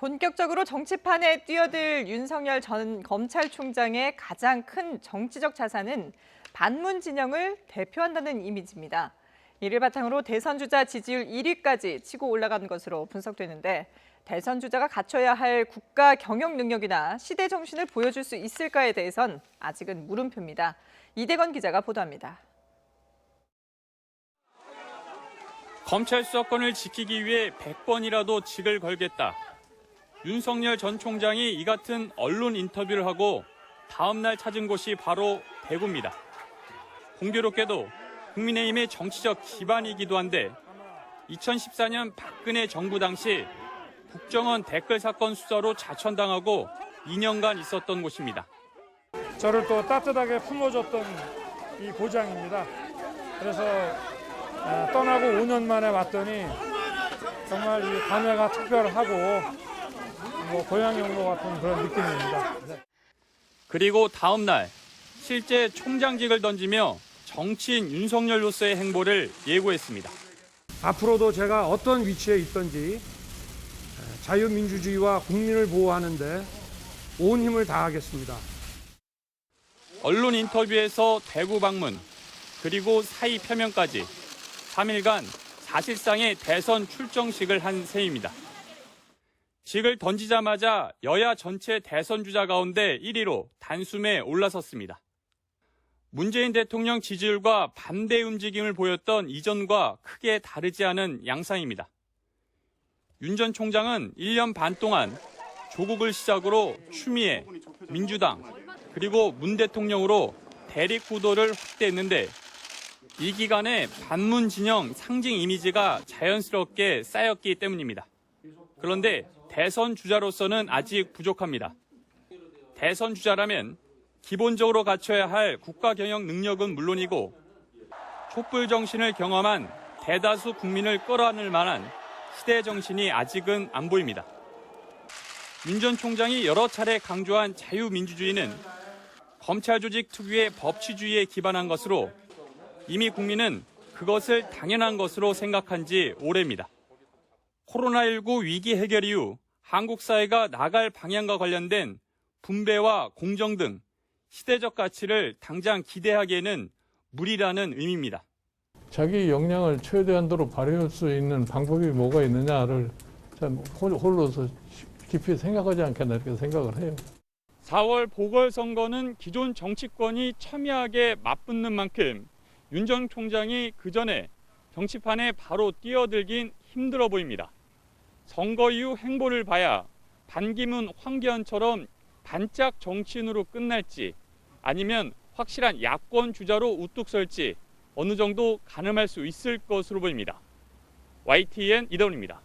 본격적으로 정치판에 뛰어들 윤석열 전 검찰총장의 가장 큰 정치적 자산은 반문 진영을 대표한다는 이미지입니다. 이를 바탕으로 대선 주자 지지율 1위까지 치고 올라간 것으로 분석되는데 대선 주자가 갖춰야 할 국가 경영 능력이나 시대 정신을 보여줄 수 있을까에 대해선 아직은 물음표입니다. 이대건 기자가 보도합니다. 검찰 수사권을 지키기 위해 100번이라도 직을 걸겠다. 윤석열 전 총장이 이 같은 언론 인터뷰를 하고 다음 날 찾은 곳이 바로 대구입니다. 공교롭게도 국민의힘의 정치적 기반이기도 한데 2014년 박근혜 정부 당시 국정원 댓글 사건 수사로 자천당하고 2년간 있었던 곳입니다. 저를 또 따뜻하게 품어줬던 이 고장입니다. 그래서 떠나고 5년 만에 왔더니 정말 이 감회가 특별하고 고향에 온 것 같은 그런 느낌입니다. 그리고 다음 날 실제 총장직을 던지며 정치인 윤석열로서의 행보를 예고했습니다. 앞으로도 제가 어떤 위치에 있든지 자유민주주의와 국민을 보호하는 데 온 힘을 다하겠습니다. 언론 인터뷰에서 대구 방문, 그리고 사의 표명까지 3일간 사실상의 대선 출정식을 한 셈입니다. 직을 던지자마자 여야 전체 대선 주자 가운데 1위로 단숨에 올라섰습니다. 문재인 대통령 지지율과 반대 움직임을 보였던 이전과 크게 다르지 않은 양상입니다. 윤 전 총장은 1년 반 동안 조국을 시작으로 추미애, 민주당, 그리고 문 대통령으로 대립 구도를 확대했는데 이 기간에 반문 진영 상징 이미지가 자연스럽게 쌓였기 때문입니다. 그런데 대선 주자로서는 아직 부족합니다. 대선 주자라면 기본적으로 갖춰야 할 국가 경영 능력은 물론이고 촛불 정신을 경험한 대다수 국민을 끌어안을 만한 시대 정신이 아직은 안 보입니다. 윤 전 총장이 여러 차례 강조한 자유민주주의는 검찰 조직 특유의 법치주의에 기반한 것으로 이미 국민은 그것을 당연한 것으로 생각한 지 오래입니다. 코로나19 위기 해결 이후 한국 사회가 나갈 방향과 관련된 분배와 공정 등 시대적 가치를 당장 기대하기에는 무리라는 의미입니다. 자기 역량을 최대한도로 발휘할 수 있는 방법이 뭐가 있느냐를 홀로서 깊이 생각하지 않겠나 이렇게 생각을 해요. 4월 보궐선거는 기존 정치권이 첨예하게 맞붙는 만큼 윤 전 총장이 그 전에 정치판에 바로 뛰어들긴 힘들어 보입니다. 선거 이후 행보를 봐야 반기문, 황교안처럼 반짝 정치인으로 끝날지 아니면 확실한 야권 주자로 우뚝 설지 어느 정도 가늠할 수 있을 것으로 보입니다. YTN 이대훈입니다.